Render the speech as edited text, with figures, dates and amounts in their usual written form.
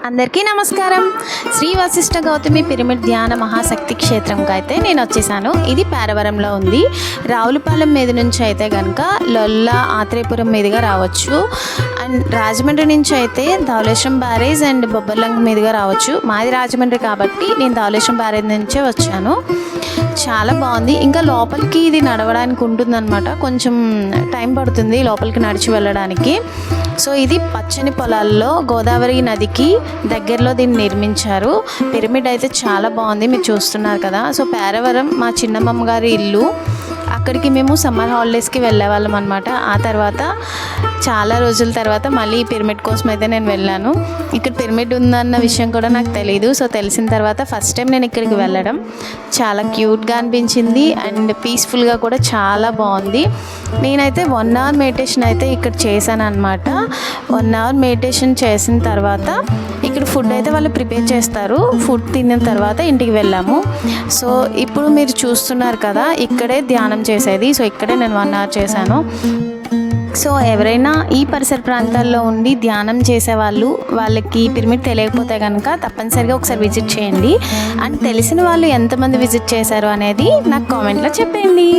అందరికీ నమస్కారం. శ్రీ వశిష్ఠ గౌతమి పిరమిడ్ ధ్యాన మహాశక్తి క్షేత్రంకి అయితే నేను వచ్చేసాను. ఇది పేరవరంలో ఉంది. రావులపాలెం మీద నుంచి అయితే కనుక లొల్ల ఆత్రేయపురం మీదుగా రావచ్చు. అండ్ రాజమండ్రి నుంచి అయితే ధవళేశ్వరం బ్యారేజ్ అండ్ బొబ్బర్లంక మీదుగా రావచ్చు. మాది రాజమండ్రి కాబట్టి నేను ధవళేశ్వరం బ్యారేజ్ నుంచే వచ్చాను. చాలా బాగుంది. ఇంకా లోపలికి ఇది నడవడానికి ఉంటుందన్నమాట. కొంచెం టైం పడుతుంది లోపలికి నడిచి వెళ్ళడానికి. సో ఇది పచ్చని పొలాల్లో గోదావరి నదికి దగ్గరలో దీన్ని నిర్మించారు. పిరమిడ్ అయితే చాలా బాగుంది, మీరు చూస్తున్నారు కదా. సో పేరవరం మా చిన్నమ్మ గారి ఇల్లు. అక్కడికి మేము సమ్మర్ హాలిడేస్కి వెళ్ళేవాళ్ళం అనమాట. ఆ తర్వాత చాలా రోజుల తర్వాత మళ్ళీ ఈ పిరమిడ్ కోసం అయితే నేను వెళ్ళాను. ఇక్కడ పిరమిడ్ ఉందన్న విషయం కూడా నాకు తెలియదు. సో తెలిసిన తర్వాత ఫస్ట్ టైం నేను ఇక్కడికి వెళ్ళడం చాలా క్యూట్గా అనిపించింది అండ్ పీస్ఫుల్గా కూడా చాలా బాగుంది. నేనైతే 1 అవర్ మెడిటేషన్ అయితే ఇక్కడ చేశాను అనమాట. 1 అవర్ మెడిటేషన్ చేసిన తర్వాత ఇక్కడ ఫుడ్ అయితే వాళ్ళు ప్రిపేర్ చేస్తారు. ఫుడ్ తిన్న తర్వాత ఇంటికి వెళ్ళాము. సో ఇప్పుడు మీరు చూస్తున్నారు కదా, ఇక్కడే ధ్యానం చేసేది. సో ఇక్కడే నేను 1 అవర్ చేశాను. సో ఎవరైనా ఈ పరిసర ప్రాంతాల్లో ఉండి ధ్యానం చేసేవాళ్ళు, వాళ్ళకి పిరమిడ్ తెలియకపోతే కనుక తప్పనిసరిగా ఒకసారి విజిట్ చేయండి. అండ్ తెలిసిన వాళ్ళు ఎంతమంది విజిట్ చేశారు అనేది నాకు కామెంట్లో చెప్పండి.